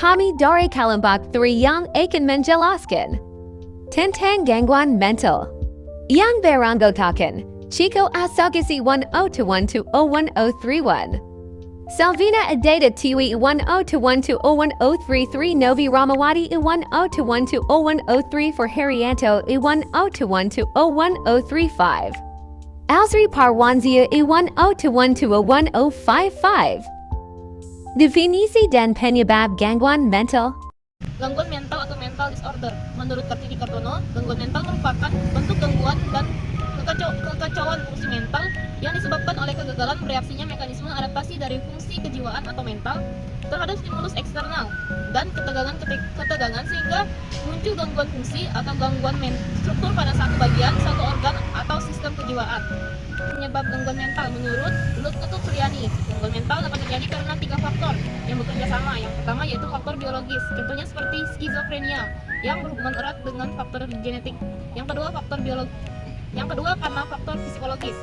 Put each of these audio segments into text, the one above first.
Kami dari kelompok 3 yang akan menjelaskan tentang gangguan mental yang beranggotakan Chico Asogisi 102120131, Salvina Adeda Tiwi 102120133, Novi Ramawati 102120103 for Harrianto 102120135, Alsri Parwanzia 102120155. Definisi dan penyebab gangguan mental. Gangguan mental atau mental disorder. Menurut Kartini Kartono, gangguan mental merupakan bentuk gangguan dan kekacauan fungsi mental yang disebabkan oleh kegagalan bereaksinya mekanisme adaptasi dari fungsi kejiwaan atau mental terhadap stimulus eksternal dan ketegangan sehingga muncul gangguan fungsi atau gangguan struktur pada satu bagian, satu organ atau sistem kejiwaan. Penyebab gangguan mental menurut Lut Kutupriani, gangguan mental dapat terjadi karena 3 faktor yang bekerja sama. Yang pertama yaitu faktor biologis, contohnya seperti skizofrenia yang berhubungan erat dengan faktor genetik. Yang kedua karena faktor psikologis.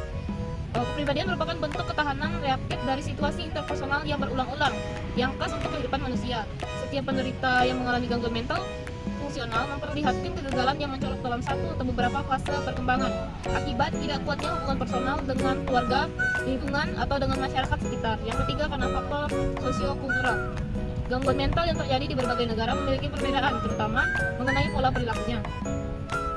Kepribadian merupakan bentuk ketahanan reaktif dari situasi interpersonal yang berulang-ulang yang khas untuk kehidupan manusia. Setiap penderita yang mengalami gangguan mental fungsional memperlihatkan kegagalan yang mencolok dalam satu atau beberapa fase perkembangan akibat tidak kuatnya hubungan personal dengan keluarga, lingkungan, atau dengan masyarakat sekitar. Yang ketiga karena faktor sosiokultural. Gangguan mental yang terjadi di berbagai negara memiliki perbedaan, terutama mengenai pola perilakunya.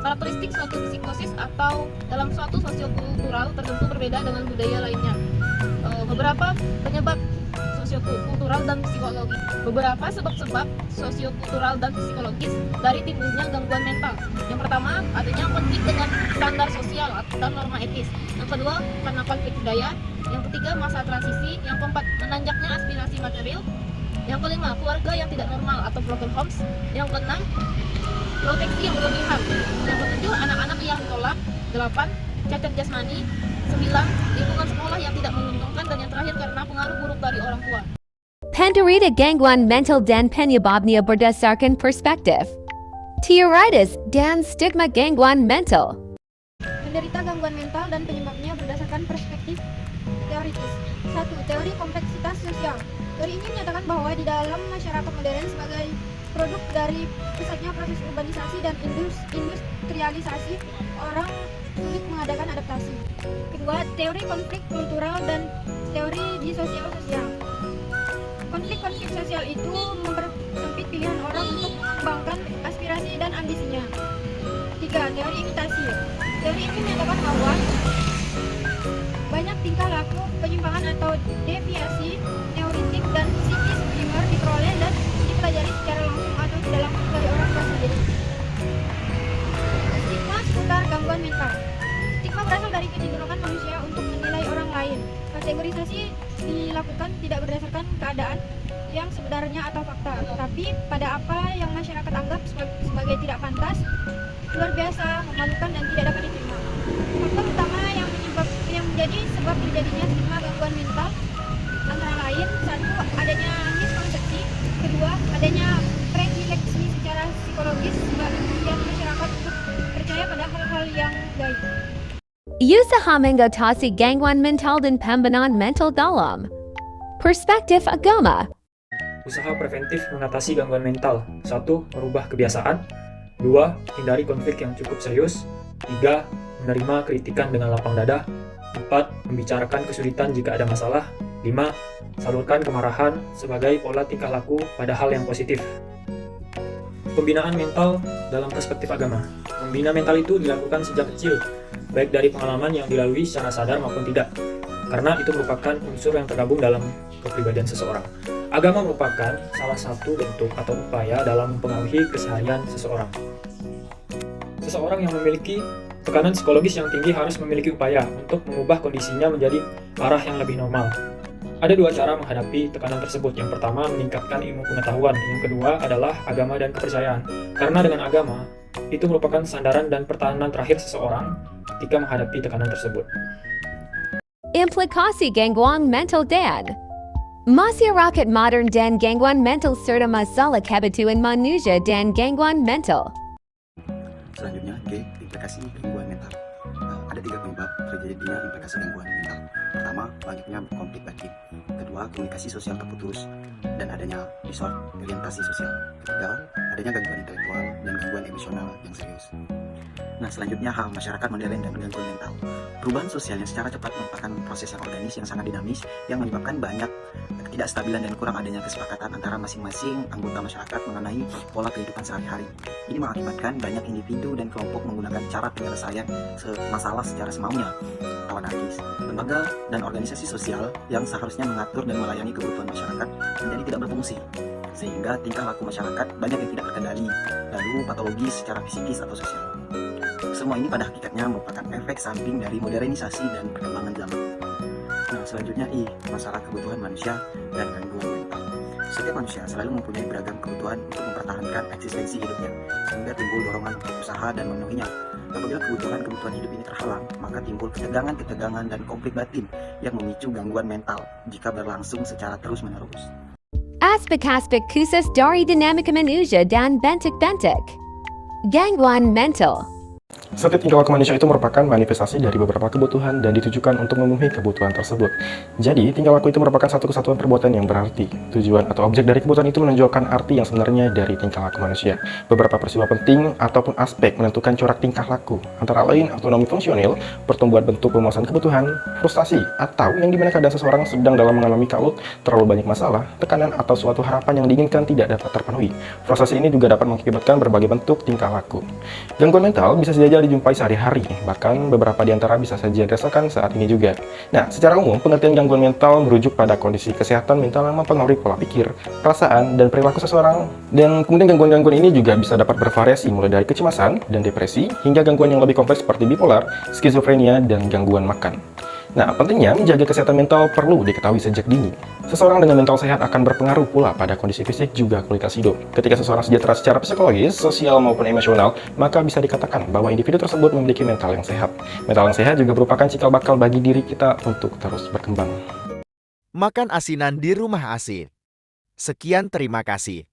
Karakteristik suatu psikosis atau dalam suatu sosiokultural tertentu berbeda dengan budaya lainnya. Beberapa penyebab sosiokultural dan psikologis. Beberapa sebab-sebab sosiokultural dan psikologis dari timbulnya gangguan mental. Yang pertama, adanya konflik dengan standar sosial dan norma etis. Yang kedua, karena konflik budaya. Yang ketiga, masa transisi. Yang keempat, menanjaknya aspirasi material. Yang kelima, keluarga yang tidak normal atau broken homes. Yang keenam, proteksi yang berlebihan. Yang ketujuh, anak-anak yang ditolak. 8, cacat jasmani. 9, lingkungan sekolah yang tidak menguntungkan. Dan yang terakhir, karena pengaruh buruk dari orang tua. Penderita gangguan mental dan penyebabnya berdasarkan perspektif, teoritis dan stigma gangguan mental. Menderita gangguan mental dan penyebabnya berdasarkan perspektif teoritis. 1. Teori kompleksitas sosial. Teori ini menyatakan bahwa di dalam masyarakat modern sebagai produk dari pesatnya proses urbanisasi dan industrialisasi, orang sulit mengadakan adaptasi. Kedua, teori konflik kultural dan teori disosial sosial. Konflik-konflik sosial itu mempersempit pilihan orang untuk mengembangkan aspirasi dan ambisinya. 3. Teori imitasi. Teori ini menyatakan bahwa banyak tingkah laku, penyimpangan atau deviasi neurotik dan psikis primer diperoleh dan dipelajari secara langsung atau tidak langsung dari orang tua sendiri. Stigma seputar gangguan mental. Stigma berasal dari kecenderungan manusia untuk menilai orang lain. Kategorisasi dilakukan tidak berdasarkan keadaan yang sebenarnya atau fakta, tetapi pada apa yang masyarakat anggap sebagai tidak pantas, luar biasa, memalukan, dan tidak dapat diterima. Faktor utama yang menjadi sebab terjadinya stigma gangguan mental antara lain: 1. Adanya miskonsepsi. 2. Adanya predileksi secara psikologis sebagian masyarakat untuk percaya pada hal-hal yang gaib. Usaha mengatasi gangguan mental dan pembenahan mental dalam perspektif agama. Usaha preventif mengatasi gangguan mental. 1. Merubah kebiasaan. 2. Hindari konflik yang cukup serius. 3. Menerima kritikan dengan lapang dada. 4. Membicarakan kesulitan jika ada masalah. 5. Salurkan kemarahan sebagai pola tingkah laku pada hal yang positif. Pembinaan mental dalam perspektif agama. Membina mental itu dilakukan sejak kecil, baik dari pengalaman yang dilalui secara sadar maupun tidak, karena itu merupakan unsur yang tergabung dalam kepribadian seseorang. Agama merupakan salah satu bentuk atau upaya dalam mempengaruhi keseharian seseorang. Seseorang yang memiliki tekanan psikologis yang tinggi harus memiliki upaya untuk mengubah kondisinya menjadi arah yang lebih normal. Ada 2 cara menghadapi tekanan tersebut. Yang pertama, meningkatkan ilmu pengetahuan. Yang kedua adalah agama dan kepercayaan. Karena dengan agama, itu merupakan sandaran dan pertahanan terakhir seseorang ketika menghadapi tekanan tersebut. Implikasi gangguan mental dan masyarakat modern dan gangguan mental serta masalah kebutuhan manusia dan gangguan mental. Selanjutnya, G. Implikasi gangguan mental. Ada 3 penyebab terjadinya implikasi gangguan mental. Pertama, banyaknya konflik batin. Kedua, komunikasi sosial terputus dan adanya disorientasi sosial. Ketiga, adanya gangguan intelektual dan gangguan emosional yang serius. Nah, selanjutnya hal masyarakat modern dan gangguan mental. Perubahan sosial yang secara cepat merupakan proses yang organis yang sangat dinamis yang menyebabkan banyak ketidakstabilan dan kurang adanya kesepakatan antara masing-masing anggota masyarakat mengenai pola kehidupan sehari-hari. Ini mengakibatkan banyak individu dan kelompok menggunakan cara penyelesaian masalah secara semaunya atau anarkis. Lembaga dan organisasi sosial yang seharusnya mengatur dan melayani kebutuhan masyarakat menjadi tidak berfungsi, sehingga tingkah laku masyarakat banyak yang tidak terkendali, lalu patologis secara psikis atau sosial. Semua ini pada hakikatnya merupakan efek samping dari modernisasi dan perkembangan zaman. Nah, selanjutnya masalah kebutuhan manusia dan gangguan mental. Setiap manusia selalu mempunyai beragam kebutuhan untuk mempertahankan eksistensi hidupnya, sehingga timbul dorongan untuk usaha dan memenuhinya. Apabila kebutuhan hidup ini terhalang, maka timbul ketegangan dan konflik batin yang memicu gangguan mental jika berlangsung secara terus-menerus. Aspek-aspek khusus dari dinamika manusia dan bentuk-bentuk gangguan mental. Setiap tingkah laku manusia itu merupakan manifestasi dari beberapa kebutuhan dan ditujukan untuk memenuhi kebutuhan tersebut. Jadi, tingkah laku itu merupakan satu kesatuan perbuatan yang berarti. Tujuan atau objek dari kebutuhan itu menonjolkan arti yang sebenarnya dari tingkah laku manusia. Beberapa peristiwa penting ataupun aspek menentukan corak tingkah laku, antara lain autonomi fungsional, pertumbuhan bentuk pemuasan kebutuhan, frustasi, atau yang dimana keadaan seseorang sedang dalam mengalami kalut, terlalu banyak masalah, tekanan atau suatu harapan yang diinginkan tidak dapat terpenuhi. Frustasi ini juga dapat mengakibatkan berbagai bentuk tingkah laku. Gangguan mental bisa saja dijumpai sehari-hari, bahkan beberapa di antara bisa saja dirasakan saat ini juga. Nah, secara umum, pengertian gangguan mental merujuk pada kondisi kesehatan mental yang mempengaruhi pola pikir, perasaan, dan perilaku seseorang. Dan kemudian gangguan-gangguan ini juga bisa dapat bervariasi mulai dari kecemasan dan depresi, hingga gangguan yang lebih kompleks seperti bipolar, skizofrenia, dan gangguan makan. Nah, pentingnya menjaga kesehatan mental perlu diketahui sejak dini. Seseorang dengan mental sehat akan berpengaruh pula pada kondisi fisik juga kualitas hidup. Ketika seseorang sejahtera secara psikologis, sosial maupun emosional, maka bisa dikatakan bahwa individu tersebut memiliki mental yang sehat. Mental yang sehat juga merupakan cikal bakal bagi diri kita untuk terus berkembang. Makan asinan di rumah asin. Sekian, terima kasih.